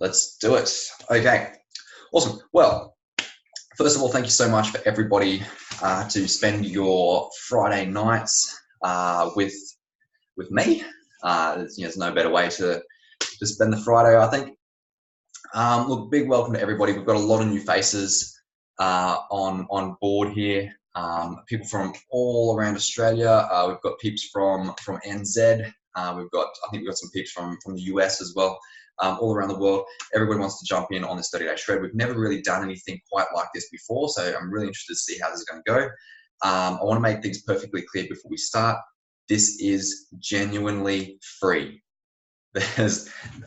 Let's do it. Okay, awesome. Well, first of all, thank you so much for everybody to spend your Friday nights with me. There's no better way to spend the Friday, I think. Look, big welcome to everybody. We've got a lot of new faces on board here. People from all around Australia. We've got peeps from NZ. I think we've got some peeps from the US as well. All around the world. Everybody wants to jump in on this 30-day shred. We've never really done anything quite like this before, so I'm really interested to see how this is going to go. I want to make things perfectly clear before we start. This is genuinely free.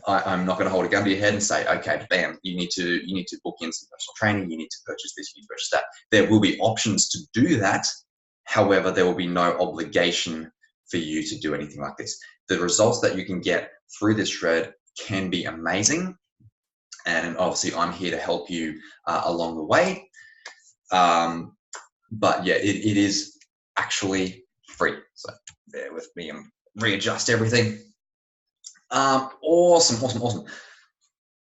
I'm not going to hold a gun to your head and say, okay, bam, you need to book in some personal training, you need to purchase this, you need to purchase that. There will be options to do that. However, there will be no obligation for you to do anything like this. The results that you can get through this shred can be amazing, and obviously I'm here to help you along the way. But yeah, it is actually free. So bear with me and readjust everything. Awesome.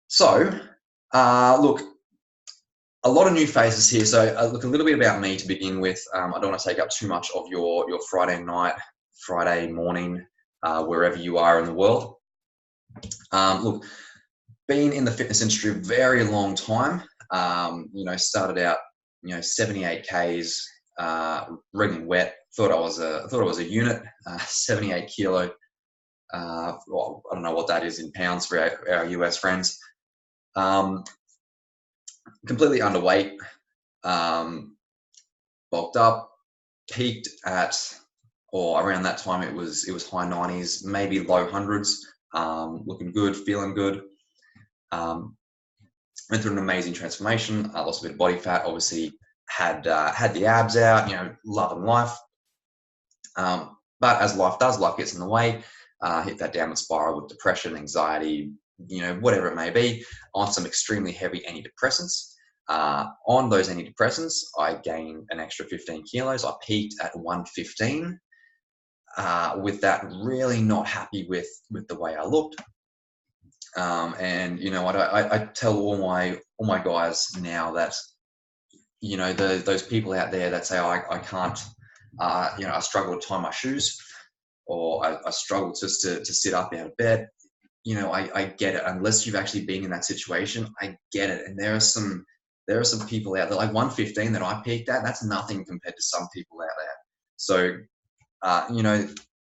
So, look, a lot of new faces here. So, look, a little bit about me to begin with. I don't want to take up too much of your Friday night, Friday morning, wherever you are in the world. Look, been in the fitness industry a very long time. Started out, 78 Ks, reading wet. Thought I was a unit, 78 kilo. Well, I don't know what that is in pounds for our US friends. Completely underweight, bulked up, peaked at, or around that time it was high 90s, maybe low hundreds. Looking good, feeling good. Went through an amazing transformation. Lost a bit of body fat. Obviously had the abs out. Loving life. But as life does, life gets in the way. Hit that downward spiral with depression, anxiety, whatever it may be, on some extremely heavy antidepressants. On those antidepressants, I gained an extra 15 kilos. I peaked at 115. With that, really not happy with the way I looked. And you know what, I tell all my guys now that, those people out there that say, oh, I can't, I struggle to tie my shoes, or I struggle just to sit up out of bed. I get it. Unless you've actually been in that situation, I get it. And there are some people out there, like 115 that I peaked at, that's nothing compared to some people out there. So,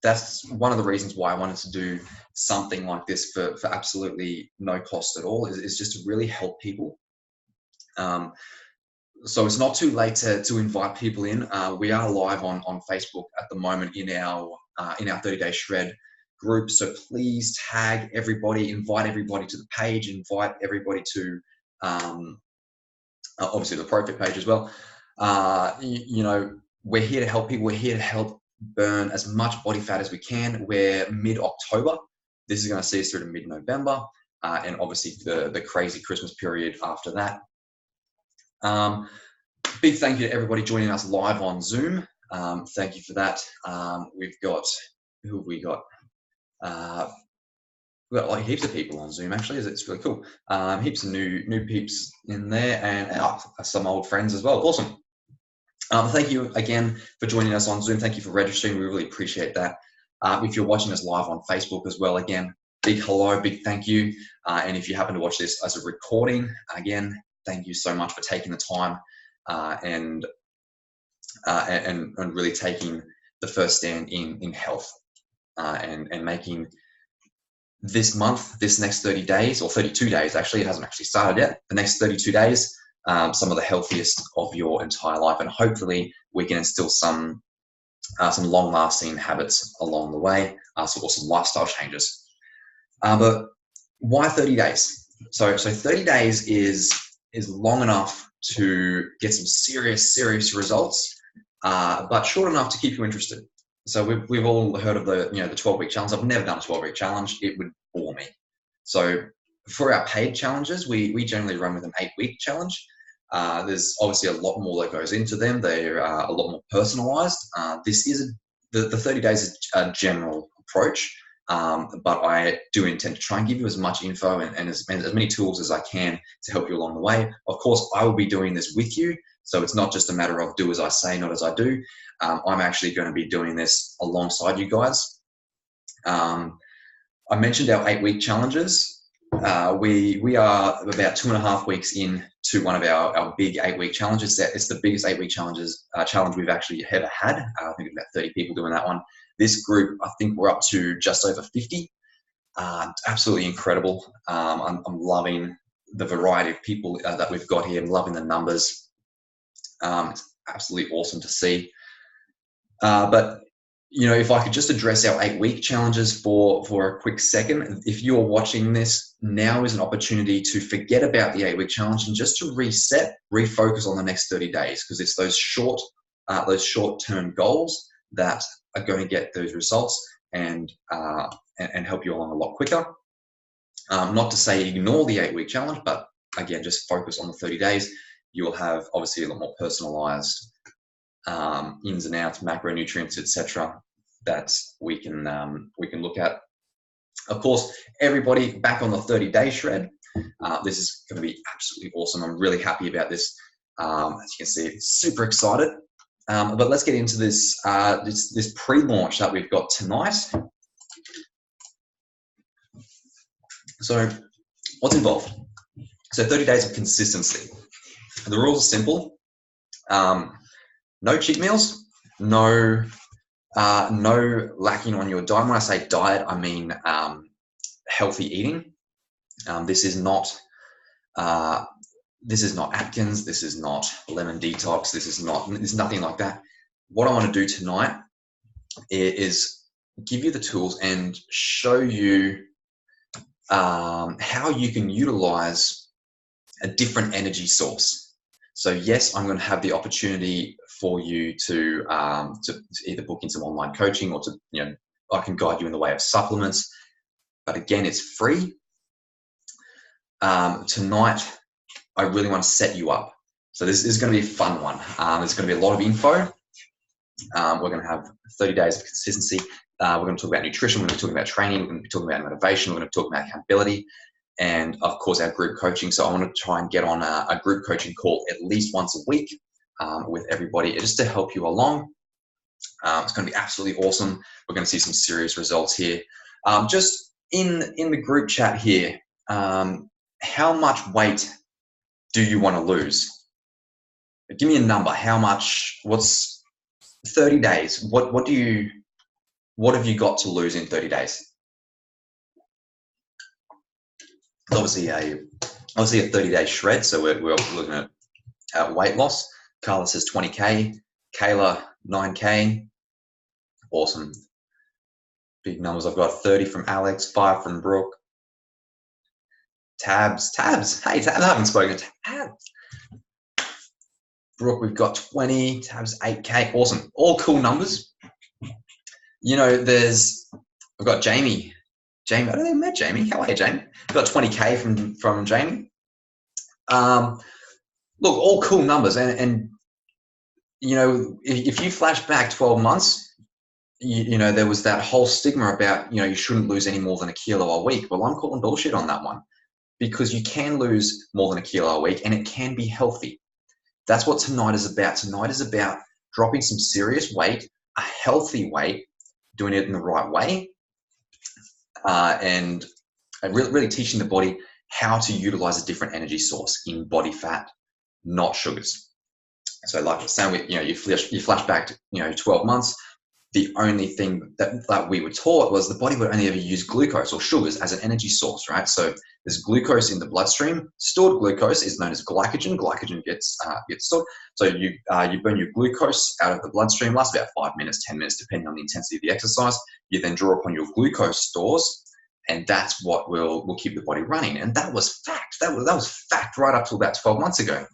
that's one of the reasons why I wanted to do something like this for absolutely no cost at all, is just to really help people. So it's not too late to invite people in. We are live on Facebook at the moment in our 30-day shred group. So please tag everybody, invite everybody to the page, invite everybody to obviously the Profit page as well. We're here to help people. We're here to help burn as much body fat as we can. We're mid-October. This is going to see us through to mid-November, and obviously the crazy Christmas period after that. Big thank you to everybody joining us live on Zoom. Thank you for that. We've got, who have we got? We've got like heaps of people on Zoom, actually. It's really cool. Heaps of new peeps in there, and some old friends as well. Awesome. Thank you again for joining us on Zoom. Thank you for registering. We really appreciate that. If you're watching us live on Facebook as well, again, big hello, big thank you. And if you happen to watch this as a recording, again, thank you so much for taking the time and really taking the first stand in health and making this month, this next 30 days, or 32 days, actually, it hasn't actually started yet, the next 32 days, some of the healthiest of your entire life. And hopefully we can instill some long-lasting habits along the way, or some lifestyle changes. But why 30 days? So 30 days is long enough to get some serious results, but short enough to keep you interested. So we've all heard of the 12-week challenge. I've never done a 12-week challenge. It would bore me. So for our paid challenges, we generally run with an 8-week challenge. There's obviously a lot more that goes into them. They're a lot more personalized. This is the 30 days is a general approach. but I do intend to try and give you as much info and as many tools as I can to help you along the way. Of course, I will be doing this with you, so it's not just a matter of do as I say, not as I do. I'm actually going to be doing this alongside you guys. I mentioned our 8-week challenges. We are about 2.5 weeks in to one of our big 8-week challenges. It's the biggest 8-week challenge we've actually ever had. I think about 30 people doing that one. This group, I think we're up to just over 50. Absolutely incredible. I'm loving the variety of people that we've got here. I'm loving the numbers. It's absolutely awesome to see. But you know, if I could just address our 8-week challenges for a quick second. If you're watching this, now is an opportunity to forget about the 8-week challenge and just to reset, refocus on the next 30 days, because it's those short-term goals that are going to get those results and help you along a lot quicker. Not to say ignore the 8-week challenge, but again, just focus on the 30 days. You will have obviously a lot more personalized ins and outs, macronutrients, etc., that we can look at. Of course, everybody back on the 30-day shred. This is going to be absolutely awesome. I'm really happy about this. As you can see, super excited. But let's get into this this pre-launch that we've got tonight. So, what's involved? So, 30 days of consistency. The rules are simple. No cheat meals, no lacking on your diet. When I say diet, I mean healthy eating. This is not Atkins. This is not lemon detox. There's nothing like that. What I want to do tonight is give you the tools and show you how you can utilize a different energy source. So yes, I'm going to have the opportunity for you to either book in some online coaching or I can guide you in the way of supplements. But again, it's free. Tonight, I really want to set you up. So this is going to be a fun one. There's going to be a lot of info. We're going to have 30 days of consistency. We're going to talk about nutrition. We're going to be talking about training. We're going to be talking about motivation. We're going to talk about accountability. And of course, our group coaching. So I want to try and get on a group coaching call at least once a week with everybody, just to help you along. It's going to be absolutely awesome. We're going to see some serious results here. Just in the group chat here, how much weight do you want to lose? Give me a number. How much? What's 30 days? What have you got to lose in 30 days? Obviously a 30-day shred, so we're looking at weight loss. Carla says 20K, Kayla 9K. Awesome. Big numbers. I've got 30 from Alex, 5 from Brooke. Tabs. Hey, Tabs, I haven't spoken to Tabs. Brooke, we've got 20. Tabs, 8K. Awesome. All cool numbers. You know, I've got Jamie. I don't think I met Jamie. How are you, Jamie? I've got 20K from Jamie. Look, all cool numbers. And you know, if you flash back 12 months, you know, there was that whole stigma about, you know, you shouldn't lose any more than 1 kilo a week. Well, I'm calling bullshit on that one, because you can lose more than 1 kilo a week and it can be healthy. That's what tonight is about. Tonight is about dropping some serious weight, a healthy weight, doing it in the right way, and really teaching the body how to utilize a different energy source in body fat, not sugars. So like I was saying, with, you know, you flash back to, you know, 12 months, the only thing that we were taught was the body would only ever use glucose or sugars as an energy source, right? So there's glucose in the bloodstream. Stored glucose is known as glycogen. Glycogen gets stored. So you burn your glucose out of the bloodstream, lasts about 5 minutes, 10 minutes, depending on the intensity of the exercise. You then draw upon your glucose stores, and that's what will keep the body running. And that was fact. That was fact right up to about 12 months ago.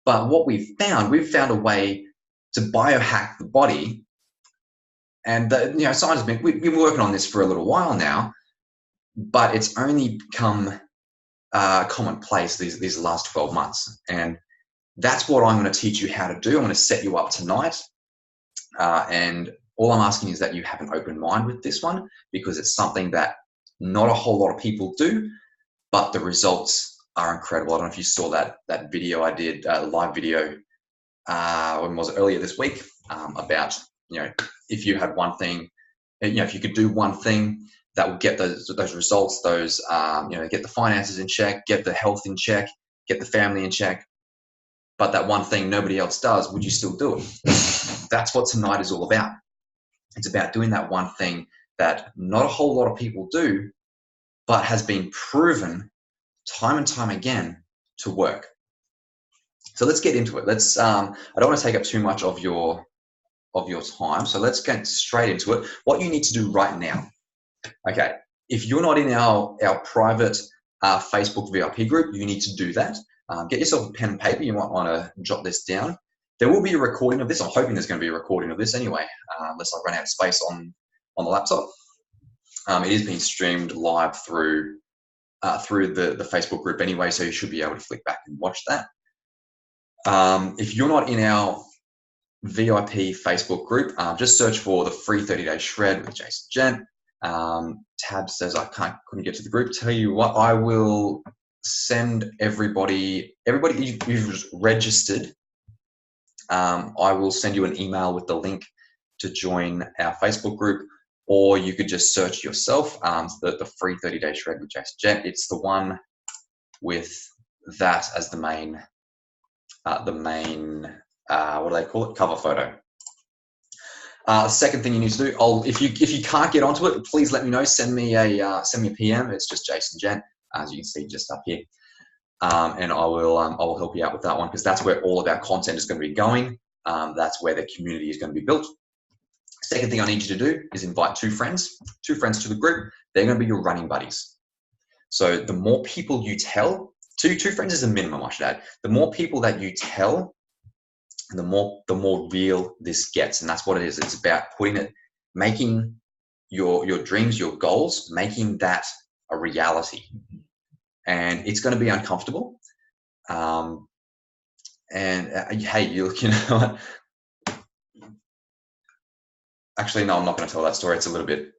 But what we've found a way to biohack the body. And you know, scientists, we've been working on this for a little while now, but it's only become commonplace these last 12 months. And that's what I'm going to teach you how to do. I'm going to set you up tonight. And All I'm asking is that you have an open mind with this one, because it's something that not a whole lot of people do, but the results are incredible. I don't know if you saw that video I did, live video, when was it, earlier this week, about, if you had one thing, if you could do one thing that will get those results, those, get the finances in check, get the health in check, get the family in check, but that one thing nobody else does, would you still do it? That's what tonight is all about. It's about doing that one thing that not a whole lot of people do, but has been proven time and time again to work. So let's get into it. Let's. I don't want to take up too much of your time, so let's get straight into it. What you need to do right now. Okay, if you're not in our private Facebook VIP group, you need to do that. Get yourself a pen and paper. You might want to jot this down. There will be a recording of this. I'm hoping there's going to be a recording of this anyway, unless I run out of space on the laptop. It is being streamed live through the Facebook group anyway, so you should be able to flick back and watch that. If you're not in our VIP Facebook group, just search for the free 30-day shred with Jason Gent. Tab says I couldn't get to the group. Tell you what, I will send everybody who's registered. I will send you an email with the link to join our Facebook group, or you could just search yourself, the free 30-day shred with Jason Gent. It's the one with that as the main, what do they call it? Cover photo. Second thing you need to do, if you can't get onto it, please let me know. Send me a PM. It's just Jason Gent, as you can see just up here, and I will help you out with that one, because that's where all of our content is going to be going. That's where the community is going to be built. Second thing I need you to do is invite two friends to the group. They're going to be your running buddies. So the more people you tell, two friends is a minimum, I should add. The more people that you tell, the more real this gets. And that's what it is. It's about making your dreams, your goals, making that a reality. And it's going to be uncomfortable. Hey, you know what? Actually, no, I'm not going to tell that story. It's a little bit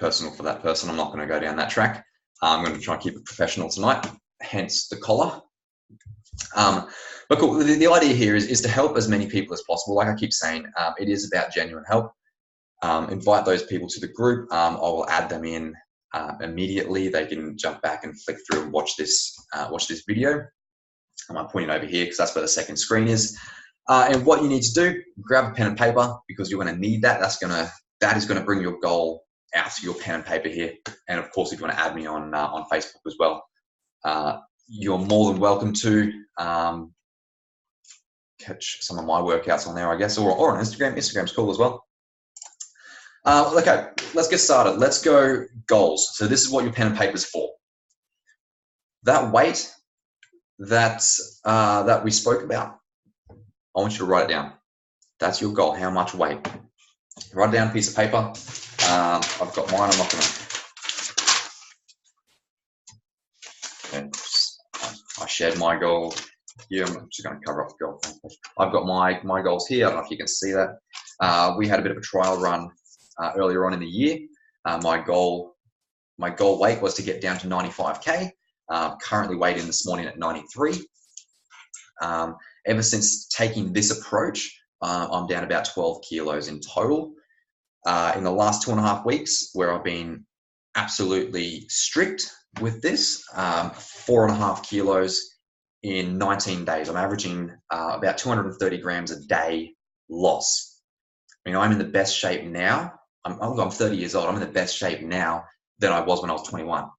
personal for that person. I'm not going to go down that track. I'm going to try and keep it professional tonight, hence the collar. But cool, the idea here is to help as many people as possible. Like I keep saying, it is about genuine help. Invite those people to the group. I will add them in immediately. They can jump back and flick through and watch this video. I'm pointing over here because that's where the second screen is. And what you need to do, grab a pen and paper, because you're going to need that. That is going to bring your goal out to your pen and paper here. And of course, if you want to add me on Facebook as well, you're more than welcome to catch some of my workouts on there, I guess, or on Instagram. Instagram's cool as well. Okay, let's get started. Let's go goals. So this is what your pen and paper is for. That weight that we spoke about, I want you to write it down. That's your goal. How much weight? Write it down on a piece of paper. I've got mine. I'm not going to. I shared my goal here. I'm just going to cover up the goal. I've got my goals here. I don't know if you can see that. We had a bit of a trial run earlier on in the year. My goal weight was to get down to 95K. Currently weighed in this morning at 93. Ever since taking this approach, I'm down about 12 kilos in total. In the last 2.5 weeks, where I've been absolutely strict with this, 4.5 kilos in 19 days. I'm averaging about 230 grams a day loss. I mean, I'm in the best shape now. I'm 30 years old. I'm in the best shape now than I was when I was 21.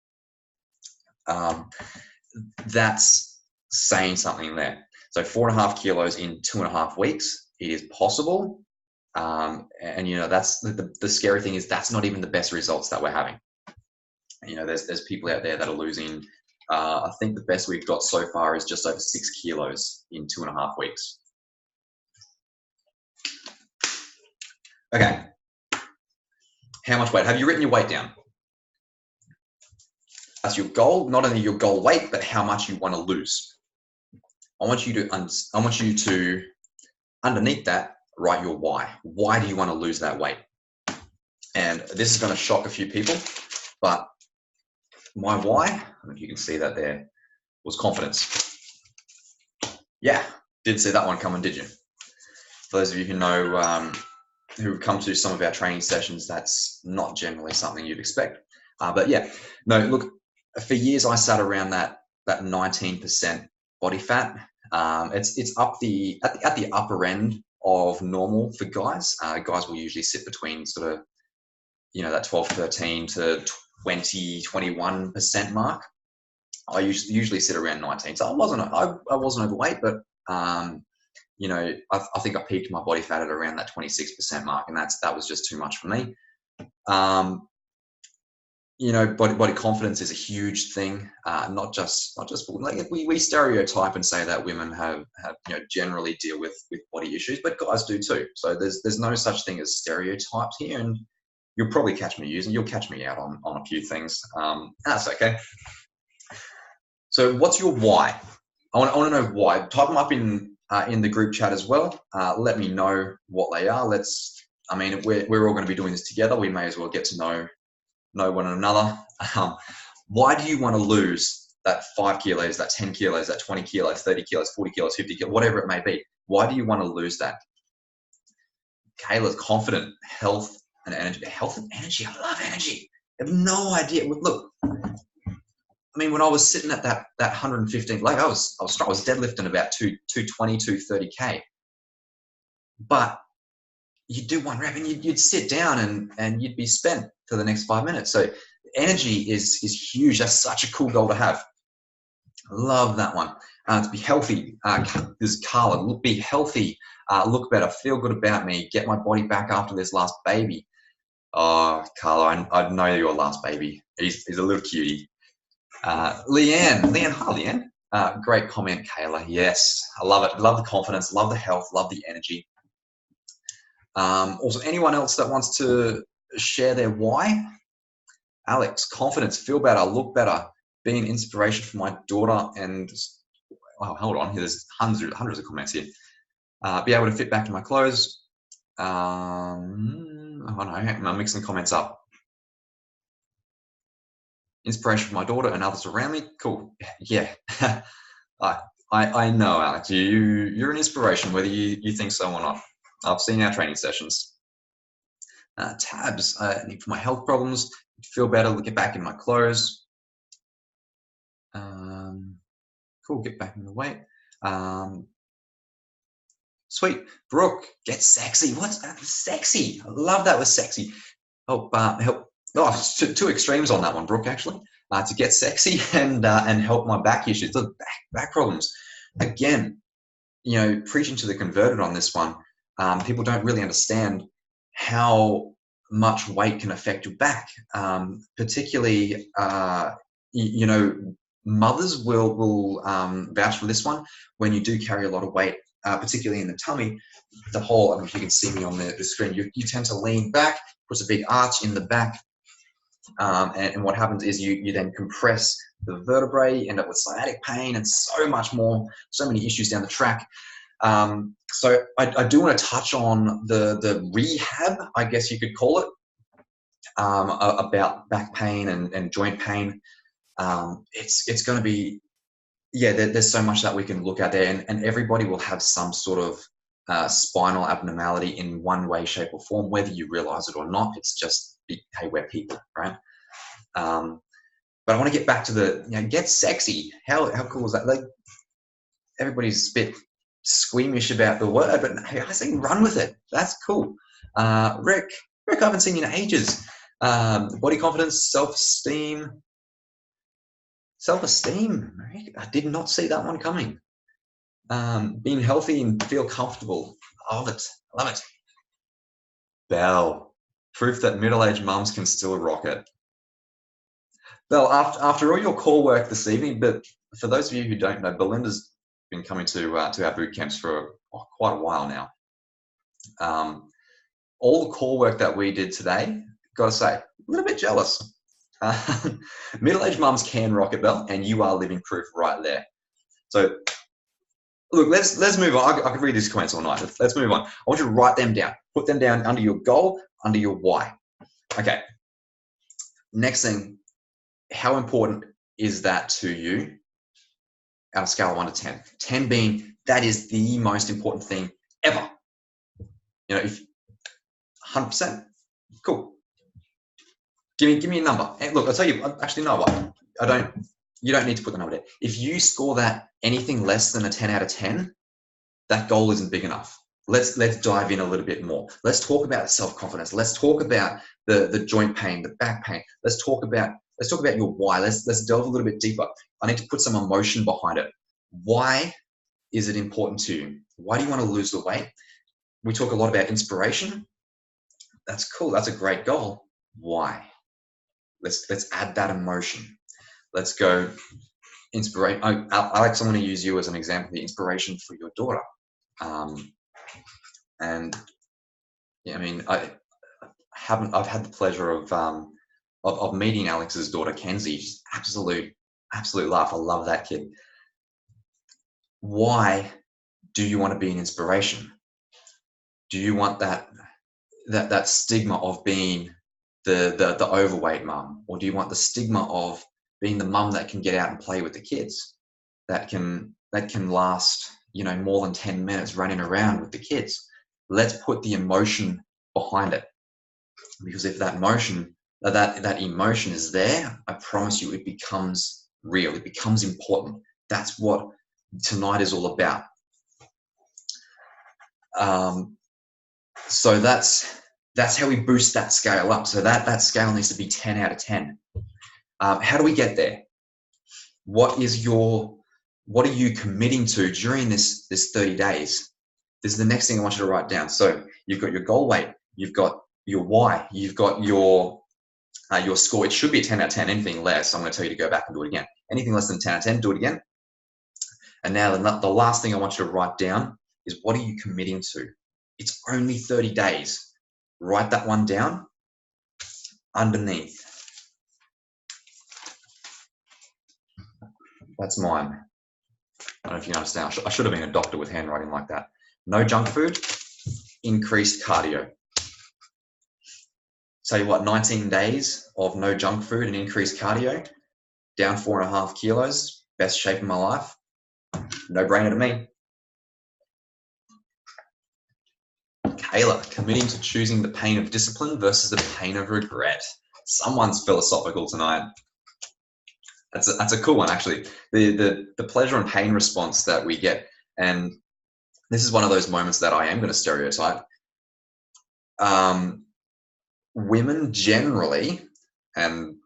That's saying something there. So 4.5 kilos in 2.5 weeks, it is possible. And you know, that's the scary thing is that's not even the best results that we're having. You know, there's people out there that are losing. I think the best we've got so far is just over 6 kilos in 2.5 weeks. Okay. How much weight? Have you written your weight down? That's your goal, not only your goal weight, but how much you want to lose. I want you to, underneath that, write your why. Why do you want to lose that weight? And this is going to shock a few people, but my why, I don't know if you can see that there, was confidence. Yeah, didn't see that one coming, did you? For those of you who know, who've come to some of our training sessions, that's not generally something you'd expect. But yeah, no, look, for years I sat around that 19% body fat. It's up at the upper end of normal for guys. Guys will usually sit between sort of, that 12, 13 to 20, 21% mark. I usually sit around 19. So I wasn't overweight, but I think I peaked my body fat at around that 26% mark, and that was just too much for me. Body confidence is a huge thing. Not just like we stereotype and say that women have generally deal with body issues, but guys do too. So there's no such thing as stereotypes here, and you'll probably catch me out on a few things. That's okay. So what's your why? I want to know why. Type them up in the group chat as well. Let me know what they are. We're all going to be doing this together. We may as well get to know one another. Why do you want to lose that 5 kilos, that 10 kilos, that 20 kilos, 30 kilos, 40 kilos, 50 kilos, whatever it may be? Why do you want to lose that? Kayla's confident, health and energy. Health and energy. I love energy. I have no idea. Look, when I was sitting at that 115, like I was deadlifting about 220, 230K. But you'd do one rep and you'd sit down and you'd be spent for the next 5 minutes. So energy is huge. That's such a cool goal to have. I love that one. To be healthy, this is Carla. Be healthy, look better, feel good about me, get my body back after this last baby. Oh, Carla, I know your last baby. He's a little cutie. Leanne, hi Leanne. Great comment, Kayla. Yes, I love it. Love the confidence, love the health, love the energy. Also, anyone else that wants to share their why? Alex, confidence, feel better, look better, be an inspiration for my daughter, and hold on, there's hundreds of comments here. Be able to fit back in my clothes. I'm mixing comments up. Inspiration for my daughter and others around me. Cool. Yeah. I know, Alex. You're an inspiration, whether you think so or not. I've seen our training sessions. Tabs. For my health problems, feel better, get back in my clothes. Cool. Get back in the weight. Sweet. Brooke, get sexy. What's that? Sexy. I love that with sexy. Help. Two extremes on that one, Brooke, actually. To get sexy and help my back issues, the back problems. Again, preaching to the converted on this one. People don't really understand how much weight can affect your back. Particularly, mothers will vouch for this one. When you do carry a lot of weight, particularly in the tummy, the whole, I don't know if you can see me on the screen, you tend to lean back, puts a big arch in the back. And what happens is you then compress the vertebrae, you end up with sciatic pain and so much more, so many issues down the track. So I do want to touch on the rehab, I guess you could call it, about back pain and joint pain. It's going to be, there's so much that we can look at there, and everybody will have some sort of spinal abnormality in one way, shape, or form, whether you realize it or not. It's just, hey, we're people, right? But I want to get back to the get sexy. How cool is that? Like, everybody's a bit squeamish about the word, but hey, I say run with it. That's cool. Rick, I haven't seen you in ages. Body confidence, self-esteem. Rick, I did not see that one coming. Being healthy and feel comfortable. I love it. Belle, proof that middle-aged mums can still rock it. Belle, after all your core work this evening, but for those of you who don't know, Belinda's been coming to our boot camps for quite a while now. All the core work that we did today, gotta say, a little bit jealous. Middle-aged mums can rock it, Belle, and you are living proof right there. So, look, let's move on. I could read these comments all night. Let's move on. I want you to write them down. Put them down under your goal, under your why. Okay. Next thing, how important is that to you? Out of scale of 1 to 10. 10 being that is the most important thing ever. You know, if 100%, cool. Give me a number. And look, I'll tell you. Actually, no, what? You don't need to put the number there. If you score that anything less than a 10 out of 10, that goal isn't big enough. Let's dive in a little bit more. Let's talk about self-confidence. Let's talk about the joint pain, the back pain. Let's talk about your why. Let's delve a little bit deeper. I need to put some emotion behind it. Why is it important to you? Why do you want to lose the weight? We talk a lot about inspiration. That's cool. That's a great goal. Why? Let's add that emotion. Let's go inspiration. Alex, I'm going to use you as an example. The inspiration for your daughter. And yeah, I mean, I've had the pleasure of meeting Alex's daughter, Kenzie. She's absolute laugh. I love that kid. Why do you want to be an inspiration? Do you want that stigma of being the overweight mum, or do you want the stigma of being the mum that can get out and play with the kids, that can last, you know, more than 10 minutes running around with the kids? Let's put the emotion behind it, because if that emotion is there, I promise you, it becomes real. It becomes important. That's what tonight is all about. So that's how we boost that scale up. So that scale needs to be 10 out of 10. How do we get there? What are you committing to during this 30 days? This is the next thing I want you to write down. So you've got your goal weight, you've got your why, you've got your score. It should be a 10 out of 10. Anything less, I'm going to tell you to go back and do it again. Anything less than 10 out of 10, do it again. And now the last thing I want you to write down is, what are you committing to? It's only 30 days. Write that one down underneath. That's mine. I don't know if you understand. I should have been a doctor with handwriting like that. No junk food, increased cardio. Say what, 19 days of no junk food and increased cardio, down 4.5 kilos, best shape of my life. No brainer to me. Kayla, committing to choosing the pain of discipline versus the pain of regret. Someone's philosophical tonight. That's a cool one, actually. The pleasure and pain response that we get, and this is one of those moments that I am going to stereotype. Women generally, and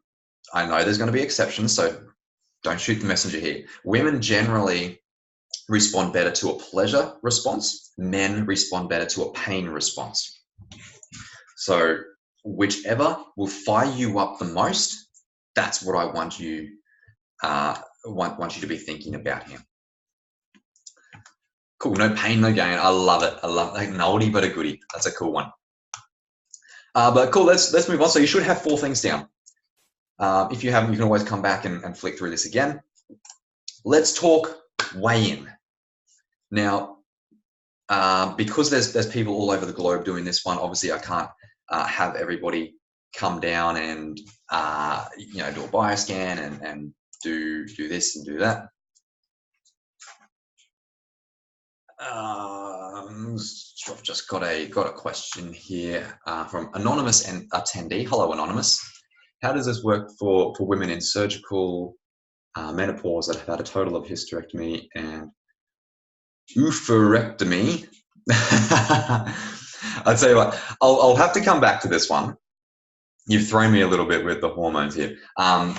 I know there's going to be exceptions, so don't shoot the messenger here. Women generally respond better to a pleasure response. Men respond better to a pain response. So whichever will fire you up the most, that's what I want you want you to be thinking about here. Cool. No pain, no gain. I love it. I love like an oldie but a goodie. That's a cool one. But cool. Let's move on. So you should have 4 things down. If you haven't, you can always come back and flick through this again. Let's talk weigh-in. Now, because there's people all over the globe doing this one, obviously I can't have everybody come down and you know, do a bioscan and do this and do that. I've just got a question here from anonymous and attendee. Hello, anonymous. How does this work for women in surgical menopause that have had a total of hysterectomy and oophorectomy? I'll tell you what, I'll have to come back to this one. You've thrown me a little bit with the hormones here. I'm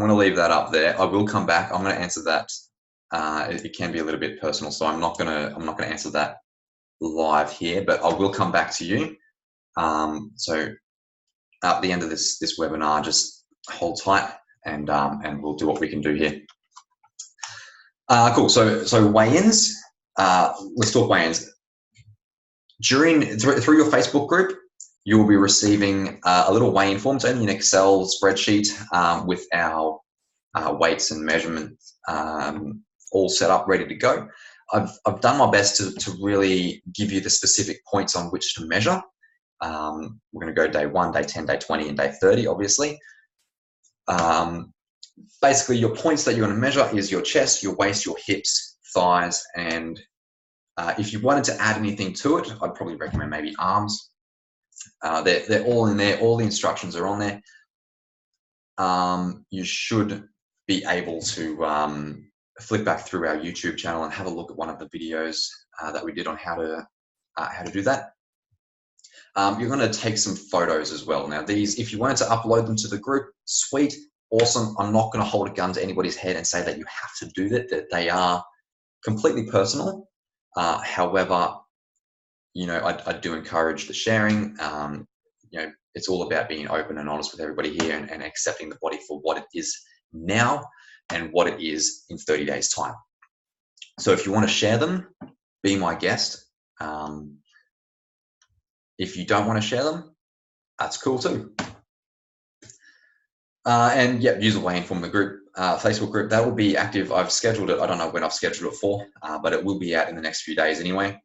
going to leave that up there. I will come back. I'm going to answer that. It can be a little bit personal, so I'm not going to answer that live here, but I will come back to you. So at the end of this webinar, just hold tight and we'll do what we can do here. Cool. So weigh-ins. Let's talk weigh-ins. Through your Facebook group, you will be receiving a little weigh-in form. It's only an Excel spreadsheet with our weights and measurements all set up, ready to go. I've done my best to really give you the specific points on which to measure. We're going to go day 1, day 10, day 20, and day 30, obviously. Basically, your points that you're going to measure is your chest, your waist, your hips, thighs, and if you wanted to add anything to it, I'd probably recommend maybe arms. They're all in there. All the instructions are on there. You should be able to flip back through our YouTube channel and have a look at one of the videos that we did on how to do that. You're going to take some photos as well. Now, these, if you wanted to upload them to the group, sweet, awesome. I'm not going to hold a gun to anybody's head and say that you have to do that they are completely personal. However, you know, I do encourage the sharing. You know, it's all about being open and honest with everybody here and accepting the body for what it is now and what it is in 30 days' time. So if you want to share them, be my guest. If you don't want to share them, that's cool too. And yeah, use the weigh-in from the group, Facebook group. That will be active. I've scheduled it. I don't know when I've scheduled it for, but it will be out in the next few days anyway.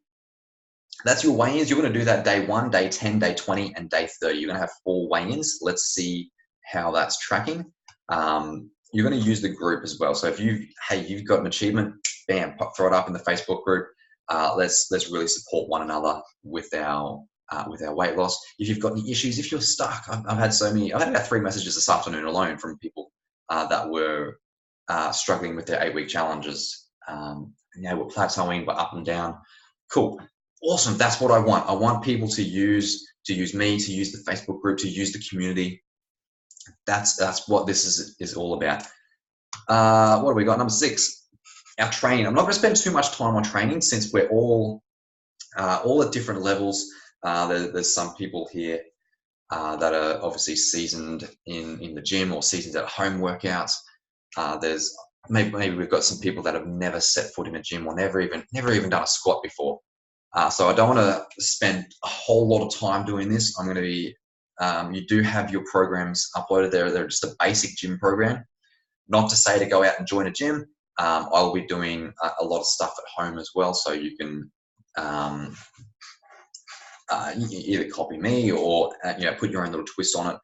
That's your weigh-ins. You're going to do that day 1, day 10, day 20, and day 30. You're going to have 4 weigh-ins. Let's see how that's tracking. You're going to use the group as well. So if you've got an achievement, bam, throw it up in the Facebook group. Let's really support one another with our weight loss. If you've got any issues, if you're stuck, I've had about 3 messages this afternoon alone from people that were struggling with their 8-week challenges. We're plateauing, but up and down. Cool. Awesome. That's what I want. I want people to use me, to use the Facebook group, to use the community. That's what this is all about. What have we got? Number 6, our training. I'm not going to spend too much time on training since we're all at different levels. There's some people here that are obviously seasoned in the gym or seasoned at home workouts. There's maybe we've got some people that have never set foot in a gym or never even done a squat before. So I don't want to spend a whole lot of time doing this. I'm going to be, you do have your programs uploaded there. They're just a basic gym program. Not to say to go out and join a gym. I'll be doing a lot of stuff at home as well. So you can either copy me or put your own little twist on it.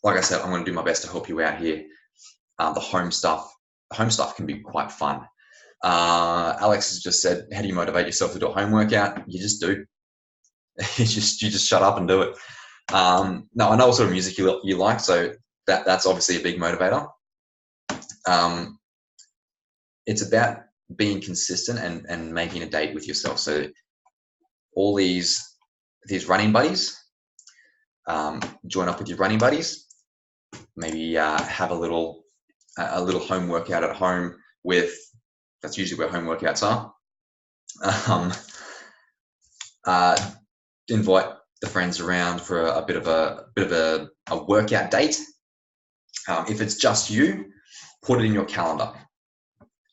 Like I said, I'm going to do my best to help you out here. The home stuff can be quite fun. Alex has just said, how do you motivate yourself to do a home workout? You just do. you just shut up and do it. No, I know what sort of music you like, so that's obviously a big motivator. It's about being consistent and making a date with yourself. So all these running buddies, join up with your running buddies. Maybe have a little home workout at home with. That's usually where home workouts are. Invite the friends around for a bit of a workout date. If it's just you, put it in your calendar.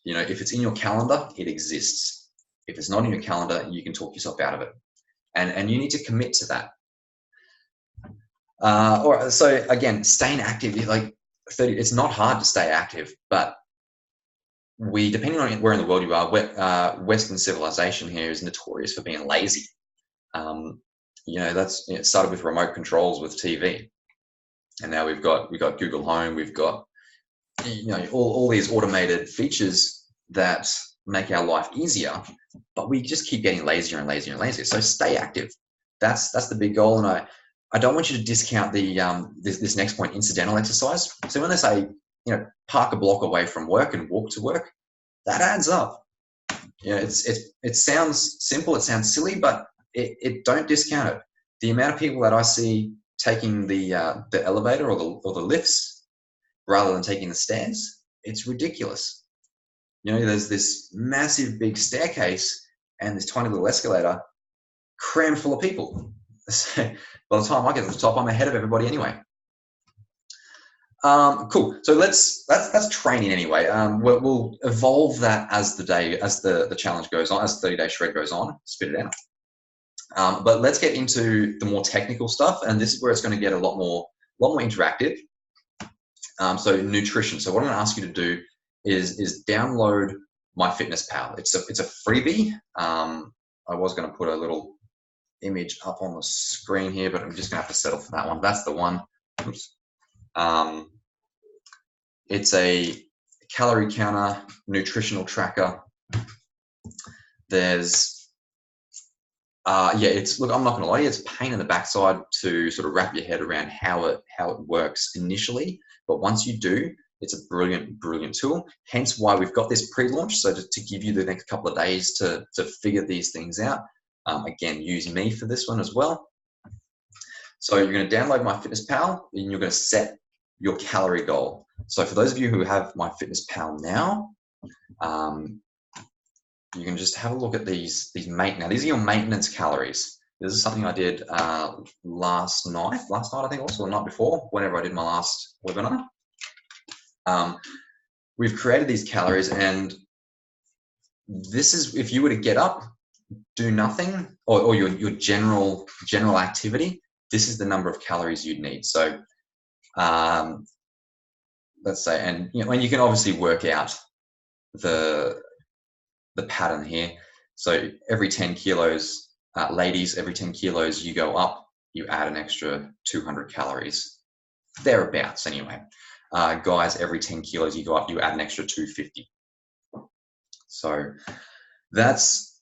You know, if it's in your calendar, it exists. If it's not in your calendar, you can talk yourself out of it, and you need to commit to that. So again, staying active. It's not hard to stay active, but depending on where in the world you are, Western civilization here is notorious for being lazy. It started with remote controls with TV, and now we've got Google Home. We've got all these automated features that make our life easier, but we just keep getting lazier and lazier and lazier. So stay active. That's the big goal, and I don't want you to discount the this next point, incidental exercise. So when they say park a block away from work and walk to work, that adds up. It sounds simple, it sounds silly, but it don't discount it. The amount of people that I see taking the elevator or the lifts rather than taking the stairs, it's ridiculous. There's this massive big staircase and this tiny little escalator crammed full of people. So by the time I get to the top, I'm ahead of everybody anyway. Cool. So that's training anyway. We'll evolve that as the challenge goes on, as the 30-day shred goes on. Spit it out. But let's get into the more technical stuff, and this is where it's going to get a lot more interactive. So nutrition. So what I'm going to ask you to do is download MyFitnessPal. It's a freebie. I was going to put a little image up on the screen here, but I'm just gonna have to settle for that one. That's the one. Oops. It's a calorie counter, nutritional tracker. There's, yeah, look, I'm not gonna lie to you, it's a pain in the backside to sort of wrap your head around how it works initially, but once you do, it's a brilliant tool. Hence why we've got this pre-launch, so to give you the next couple of days to figure these things out. Again, use me for this one as well. So you're going to download MyFitnessPal and you're going to set your calorie goal. So for those of you who have MyFitnessPal now, you can just have a look at these now. These are your maintenance calories. This is something I did last night I think, also the night before, whenever I did my last webinar. We've created these calories, and this is, if you were to get up, do nothing, or your general activity, this is the number of calories you'd need. So let's say, and you can obviously work out the pattern here. So every 10 kilos, ladies, every 10 kilos you go up, you add an extra 200 calories, thereabouts anyway. Guys, every 10 kilos you go up, you add an extra 250. So that's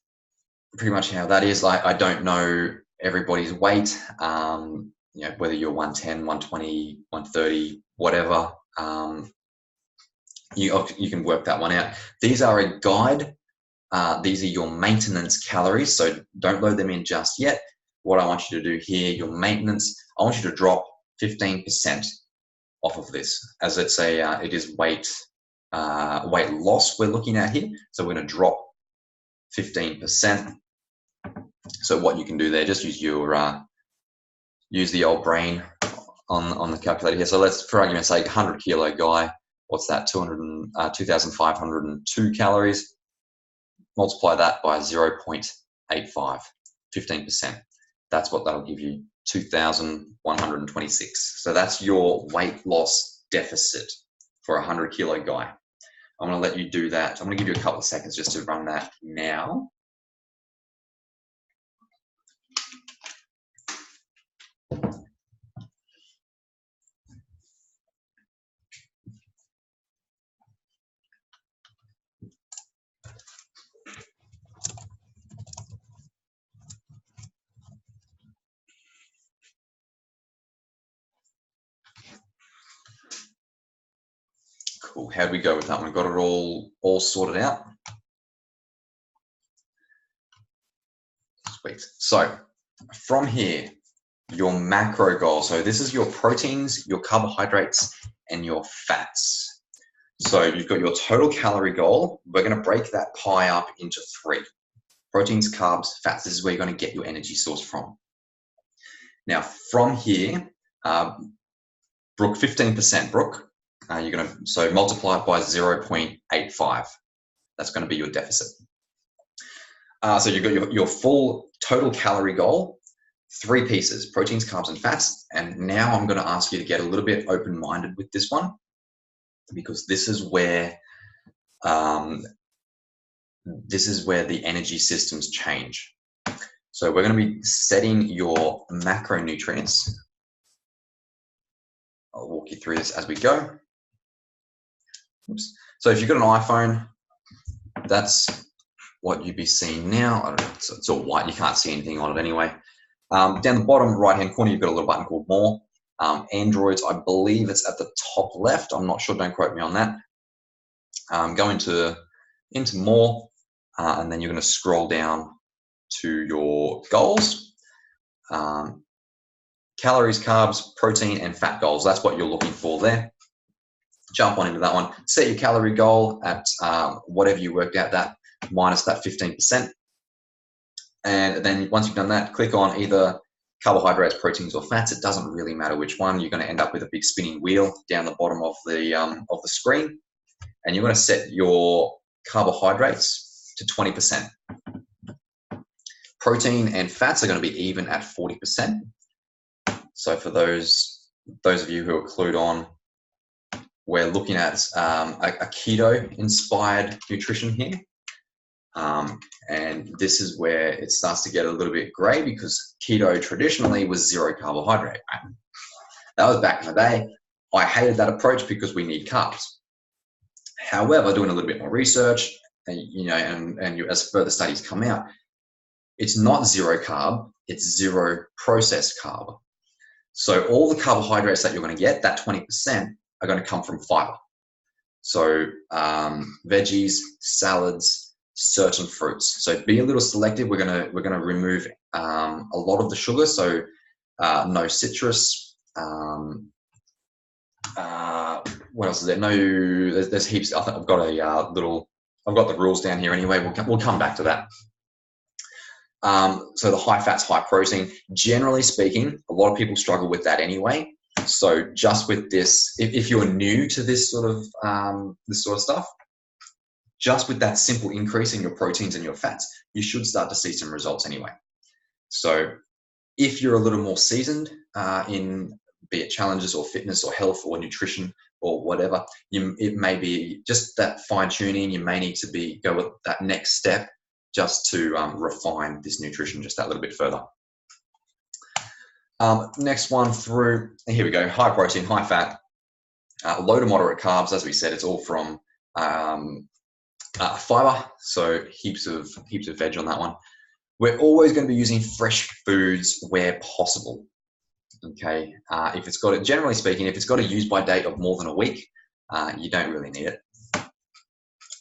pretty much how that is. Like, I don't know everybody's weight, whether you're 110, 120, 130, whatever. You can work that one out. These are a guide. These are your maintenance calories, so don't load them in just yet. What I want you to do here, your maintenance, I want you to drop 15% off of this, as it's it is weight loss we're looking at here. So we're going to drop 15%. So what you can do there, just use your use the old brain on the calculator here. So let's, for argument's sake, 100 kilo guy. What's that? 2,502 calories. Multiply that by 0.85, 15%. That's what that'll give you, 2,126. So that's your weight loss deficit for a 100 kilo guy. I'm going to let you do that. I'm going to give you a couple of seconds just to run that now. Cool. How'd we go with that one? Got it all sorted out? Sweet. So from here, your macro goal. So this is your proteins, your carbohydrates, and your fats. So you've got your total calorie goal. We're going to break that pie up into 3. Proteins, carbs, fats. This is where you're going to get your energy source from. Now from here, Brooke, 15%, Brooke. You're going to, so multiply it by 0.85. That's going to be your deficit. So you've got your full total calorie goal, 3 pieces, proteins, carbs, and fats. And now I'm going to ask you to get a little bit open-minded with this one, because this is where the energy systems change. So we're going to be setting your macronutrients. I'll walk you through this as we go. Oops. So if you've got an iPhone, that's what you'd be seeing now. I don't know, it's all white, you can't see anything on it anyway. Down the bottom right-hand corner, you've got a little button called More. Androids, I believe it's at the top left. I'm not sure, don't quote me on that. Go into More, and then you're going to scroll down to your goals. Calories, carbs, protein, and fat goals. That's what you're looking for there. Jump on into that one. Set your calorie goal at whatever you worked out, that minus that 15%. And then once you've done that, click on either carbohydrates, proteins, or fats. It doesn't really matter which one. You're going to end up with a big spinning wheel down the bottom of the screen. And you're going to set your carbohydrates to 20%. Protein and fats are going to be even at 40%. So for those of you who are clued on, we're looking at a keto-inspired nutrition here. And this is where it starts to get a little bit grey, because keto traditionally was zero carbohydrate. Right? That was back in the day. I hated that approach because we need carbs. However, doing a little bit more research, and as further studies come out, it's not zero carb, it's zero processed carb. So all the carbohydrates that you're going to get, that 20%, are going to come from fiber. So veggies, salads, certain fruits. So be a little selective. We're gonna remove a lot of the sugar. So no citrus. What else is there? No, there's heaps. I think I've got I've got the rules down here anyway. We'll come back to that. So the high fats, high protein. Generally speaking, a lot of people struggle with that anyway. So just with this, if you're new to this sort of stuff, just with that simple increase in your proteins and your fats, you should start to see some results anyway. So if you're a little more seasoned in, be it challenges or fitness or health or nutrition or whatever, it may be just that fine tuning. You may need to go with that next step just to refine this nutrition just that little bit further. Next one through, here we go, high protein, high fat, low to moderate carbs. As we said, it's all from fiber, so heaps of veg on that one. We're always going to be using fresh foods where possible. Okay, if it's got generally speaking, if it's got a use by date of more than a week, you don't really need it.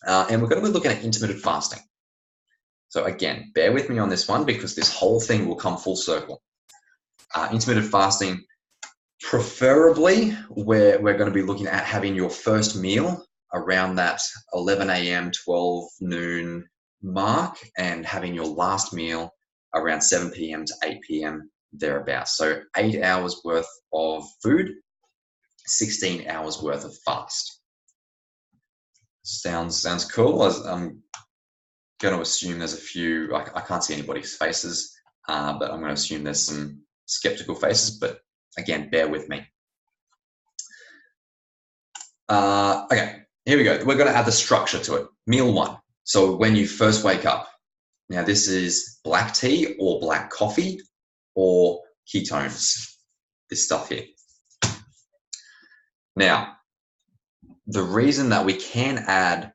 And we're going to be looking at intermittent fasting. So again, bear with me on this one because this whole thing will come full circle. Intermittent fasting, preferably we're going to be looking at having your first meal around that 11 a.m., 12 noon mark, and having your last meal around 7 p.m. to 8 p.m. thereabouts. So 8 hours worth of food, 16 hours worth of fast. Sounds cool. I'm going to assume there's a few, I can't see anybody's faces, but I'm going to assume there's some skeptical faces, but again, bear with me. Okay, here we go. We're going to add the structure to it. Meal one. So when you first wake up, now this is black tea or black coffee or ketones, this stuff here. Now, the reason that we can add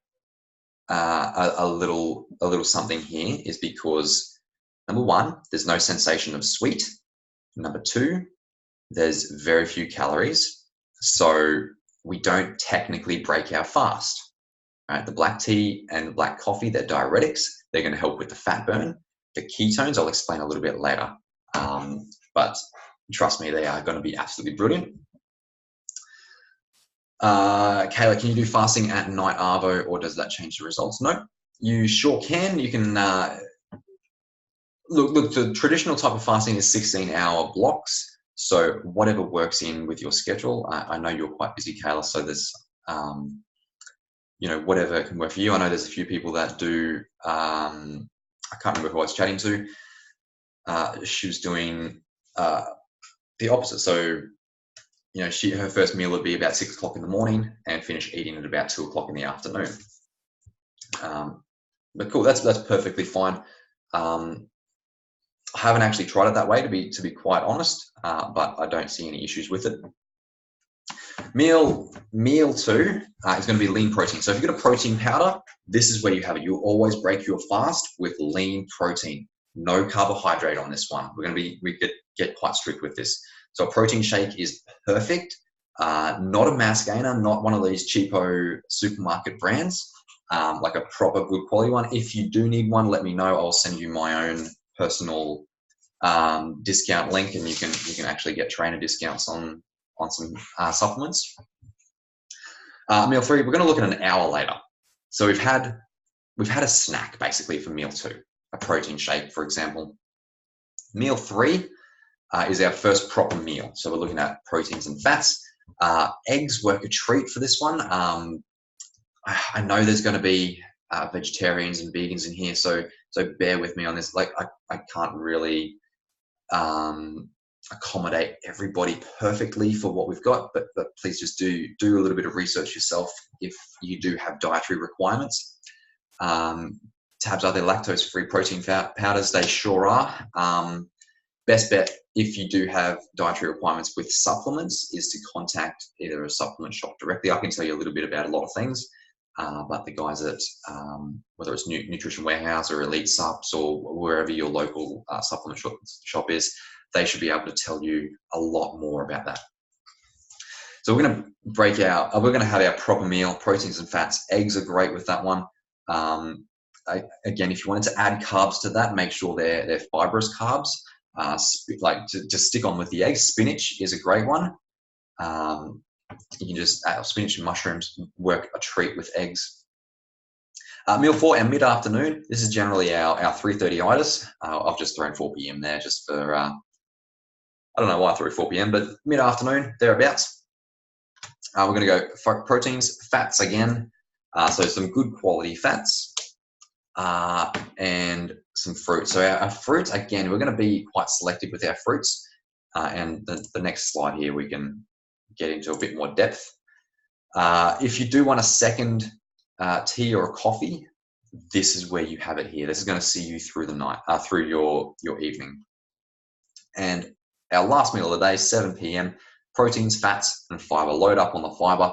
a little something here is because, number one, there's no sensation of sweet. Number two, there's very few calories, so we don't technically break our fast. Right? The black tea and the black coffee, they're diuretics. They're going to help with the fat burn. The ketones, I'll explain a little bit later, but trust me, they are going to be absolutely brilliant. Kayla, can you do fasting at night arvo, or does that change the results? No, you sure can. You can look. The traditional type of fasting is 16-hour blocks. So whatever works in with your schedule. I know you're quite busy, Kayla. So there's, whatever can work for you. I know there's a few people that do. I can't remember who I was chatting to. She was doing the opposite. So, her first meal would be about 6 o'clock in the morning and finish eating at about 2 o'clock in the afternoon. But cool, that's perfectly fine. I haven't actually tried it that way, to be quite honest, but I don't see any issues with it. Meal two is going to be lean protein. So if you've got a protein powder, this is where you have it. You'll always break your fast with lean protein. No carbohydrate on this one. We get quite strict with this. So a protein shake is perfect. Not a mass gainer, not one of these cheapo supermarket brands, like a proper good quality one. If you do need one, let me know. I'll send you my own personal discount link, and you can actually get trainer discounts on some supplements. Meal three, we're going to look at an hour later. So we've had a snack basically for meal two, a protein shake, for example. Meal three is our first proper meal. So we're looking at proteins and fats. Eggs work a treat for this one. I know there's going to be vegetarians and vegans in here, so bear with me on this. Like I can't really accommodate everybody perfectly for what we've got, but please just do a little bit of research yourself if you do have dietary requirements. Tabs, are they lactose-free protein powders? They sure are. Best bet, if you do have dietary requirements with supplements, is to contact either a supplement shop directly. I can tell you a little bit about a lot of things, but the guys at, whether it's Nutrition Warehouse or Elite Supps or wherever your local supplement shop is, they should be able to tell you a lot more about that. So we're going to have our proper meal, proteins and fats. Eggs are great with that one. Again, if you wanted to add carbs to that, make sure they're fibrous carbs. Like to stick on with the eggs, spinach is a great one. You can just spinach and mushrooms work a treat with eggs. Meal 4, our mid-afternoon. This is generally our 3:30itis. I've just thrown 4 p.m. there just for, I don't know why I threw 4 p.m., but mid-afternoon, thereabouts. We're going to go for proteins, fats again. So some good quality fats and some fruit. So our fruits, again, we're going to be quite selective with our fruits. And the next slide here, we can get into a bit more depth. If you do want a second tea or a coffee, this is where you have it here. This is going to see you through the night, through your evening. And our last meal of the day, 7 p.m., proteins, fats, and fiber. Load up on the fiber.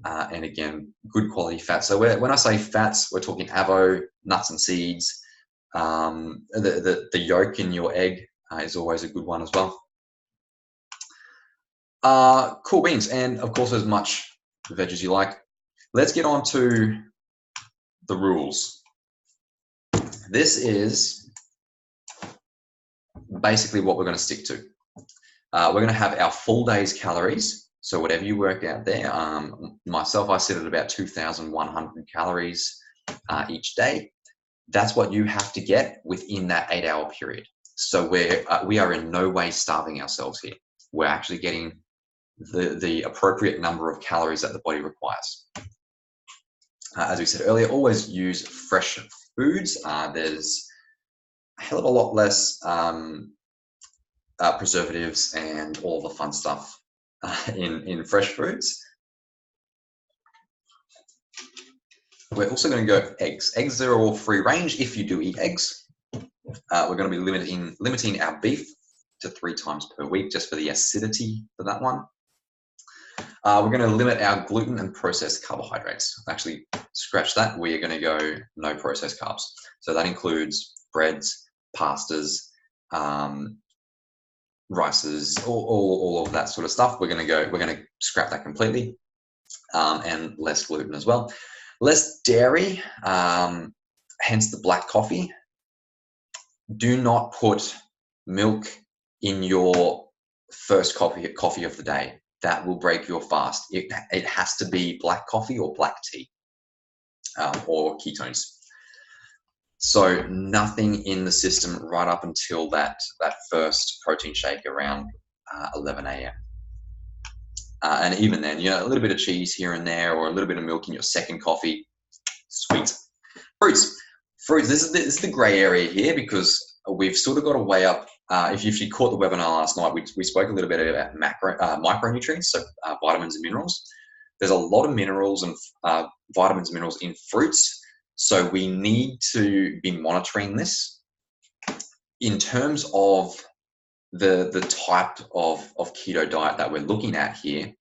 And again, good quality fats. So when I say fats, we're talking avo, nuts and seeds. The yolk in your egg is always a good one as well. Cool beans, and of course as much veg as you like. Let's get on to the rules. This is basically what we're going to stick to. We're going to have our full day's calories. So whatever you work out there, myself, I sit at about 2,100 calories each day. That's what you have to get within that 8-hour period. So we are in no way starving ourselves here. We're actually getting the appropriate number of calories that the body requires. As we said earlier, always use fresh foods. There's a hell of a lot less preservatives and all the fun stuff in fresh foods. We're also going to go eggs. Eggs are all free range if you do eat eggs. We're going to be limiting our beef to 3 times per week just for the acidity for that one. We're going to limit our gluten and processed carbohydrates. Actually, scratch that. We are going to go no processed carbs. So that includes breads, pastas, rices, all of that sort of stuff. We're going to scrap that completely, and less gluten as well. Less dairy, hence the black coffee. Do not put milk in your first coffee of the day. That will break your fast. It has to be black coffee or black tea, or ketones. So nothing in the system right up until that first protein shake around 11 a.m. And even then, a little bit of cheese here and there, or a little bit of milk in your second coffee. Sweet. Fruits. This is the gray area here, because we've sort of got to weigh up. If you caught the webinar last night, we spoke a little bit about micronutrients, so vitamins and minerals. There's a lot of minerals and vitamins and minerals in fruits, so we need to be monitoring this. In terms of the type of keto diet that we're looking at here,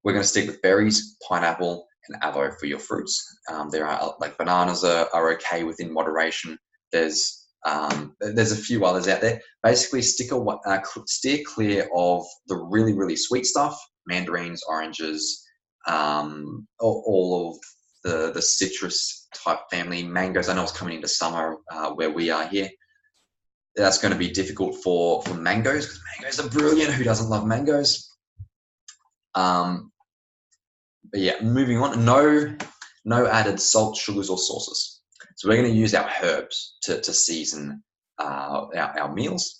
we're going to stick with berries, pineapple, and avo for your fruits. There are, like, bananas are okay within moderation. There's a few others out there. Basically, steer clear of the really, really sweet stuff: mandarins, oranges, all of the citrus type family. Mangoes, I know it's coming into summer where we are here. That's going to be difficult for mangoes, because mangoes are brilliant. Who doesn't love mangoes? But yeah, moving on. No added salt, sugars, or sauces. So we're going to use our herbs to season our meals.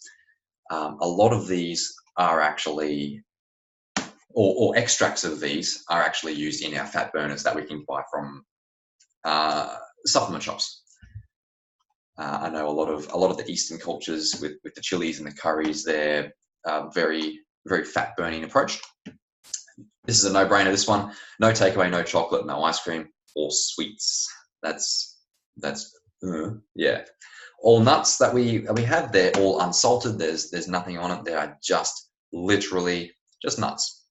A lot of these are actually, or extracts of these are actually used in our fat burners that we can buy from supplement shops. I know a lot of the Eastern cultures with the chilies and the curries, they're very, very fat burning approach. This is a no-brainer, this one. No takeaway, no chocolate, no ice cream, or sweets. That's That's yeah. All nuts that we have, they're all unsalted. There's nothing on it. They are just literally just nuts.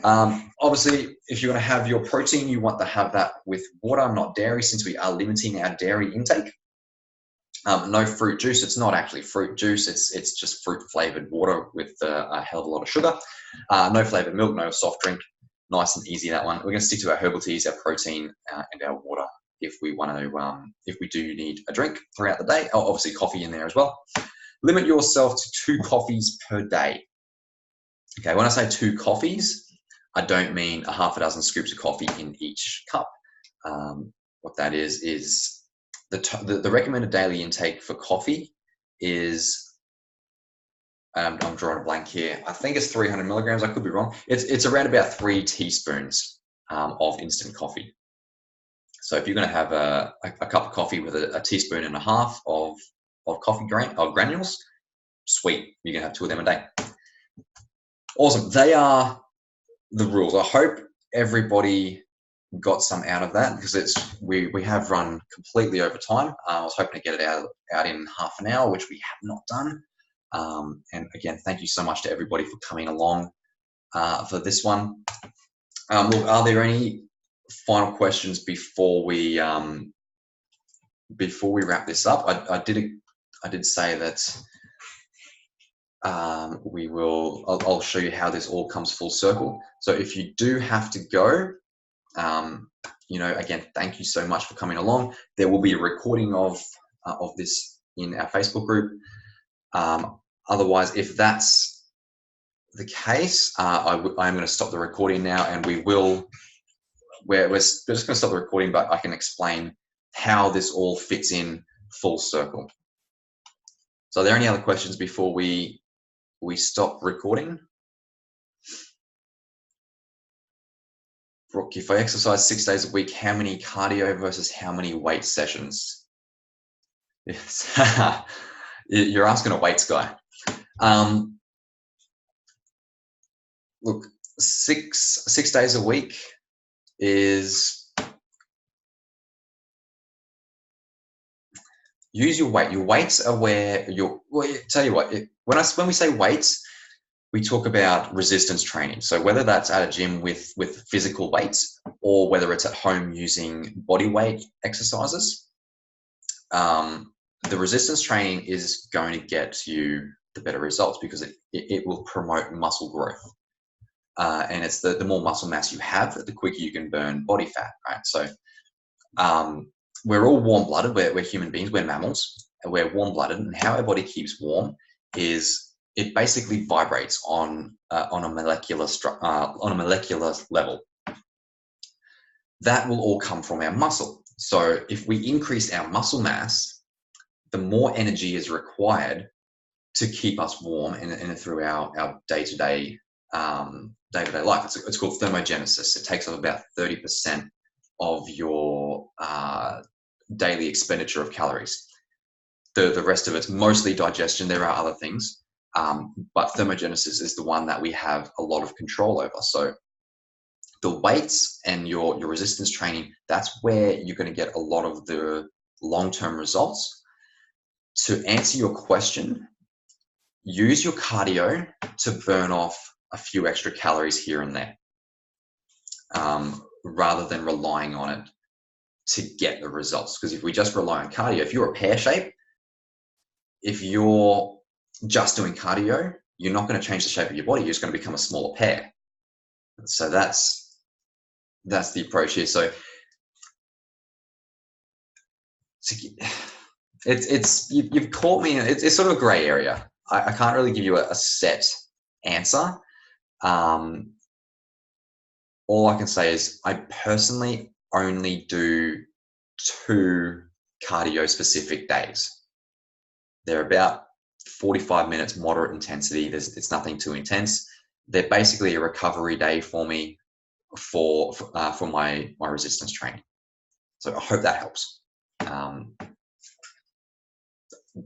Obviously, if you're going to have your protein, you want to have that with water, not dairy, since we are limiting our dairy intake. No fruit juice. It's not actually fruit juice. It's just fruit flavored water with a hell of a lot of sugar. No flavored milk, no soft drink. Nice and easy, that one. We're going to stick to our herbal teas, our protein, and our water if we want to, if we do need a drink throughout the day. Oh, obviously coffee in there as well. Limit yourself to 2 coffees per day. Okay, when I say 2 coffees, I don't mean a half a dozen scoops of coffee in each cup. What that is the recommended daily intake for coffee is, I'm drawing a blank here. I think it's 300 milligrams. I could be wrong. It's around about 3 teaspoons of instant coffee. So if you're going to have a cup of coffee with a teaspoon and a half of coffee granules, sweet, you can have 2 of them a day. Awesome. They are the rules. I hope everybody got some out of that, because we have run completely over time. I was hoping to get it out in half an hour, which we have not done. And again, thank you so much to everybody for coming along for this one. Look, are there any final questions before we wrap this up? I did say that I'll show you how this all comes full circle. So if you do have to go, again, thank you so much for coming along. There will be a recording of this in our Facebook group. Otherwise, if that's the case, I'm going to stop the recording now, and we're just going to stop the recording, but I can explain how this all fits in full circle. So are there any other questions before we stop recording? Brooke, if I exercise 6 days a week, how many cardio versus how many weight sessions? Yes. You're asking a weights guy. Look, six days a week is, use your weight. Your weights are where tell you what, when we say weights, we talk about resistance training. So whether that's at a gym with physical weights, or whether it's at home using body weight exercises, the resistance training is going to get you the better results, because it will promote muscle growth. And it's the more muscle mass you have, the quicker you can burn body fat, right? So we're all warm-blooded. We're human beings. We're mammals. And we're warm-blooded, and how our body keeps warm is it basically vibrates on a molecular level. That will all come from our muscle. So if we increase our muscle mass, the more energy is required to keep us warm and through our day-to-day life. It's called thermogenesis. It takes up about 30% of your daily expenditure of calories. The rest of it's mostly digestion. There are other things, but thermogenesis is the one that we have a lot of control over. So the weights and your resistance training, that's where you're going to get a lot of the long-term results. To answer your question, use your cardio to burn off a few extra calories here and there, rather than relying on it to get the results. Because if we just rely on cardio, if you're a pear shape, if you're just doing cardio, you're not going to change the shape of your body. You're just going to become a smaller pear. So that's the approach here. So you've caught me. It's sort of a gray area. I can't really give you a set answer. All I can say is I personally only do 2 cardio specific days. They're about 45 minutes, moderate intensity. It's nothing too intense. They're basically a recovery day for me for my resistance training. So I hope that helps.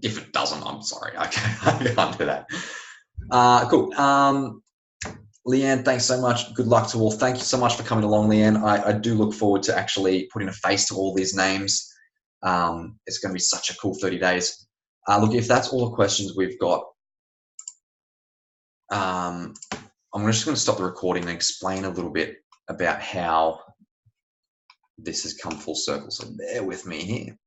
If it doesn't, I'm sorry. I can't do that. Cool. Leanne, thanks so much. Good luck to all. Thank you so much for coming along, Leanne. I do look forward to actually putting a face to all these names. It's going to be such a cool 30 days. Look, if that's all the questions we've got, I'm just going to stop the recording and explain a little bit about how this has come full circle. So bear with me here.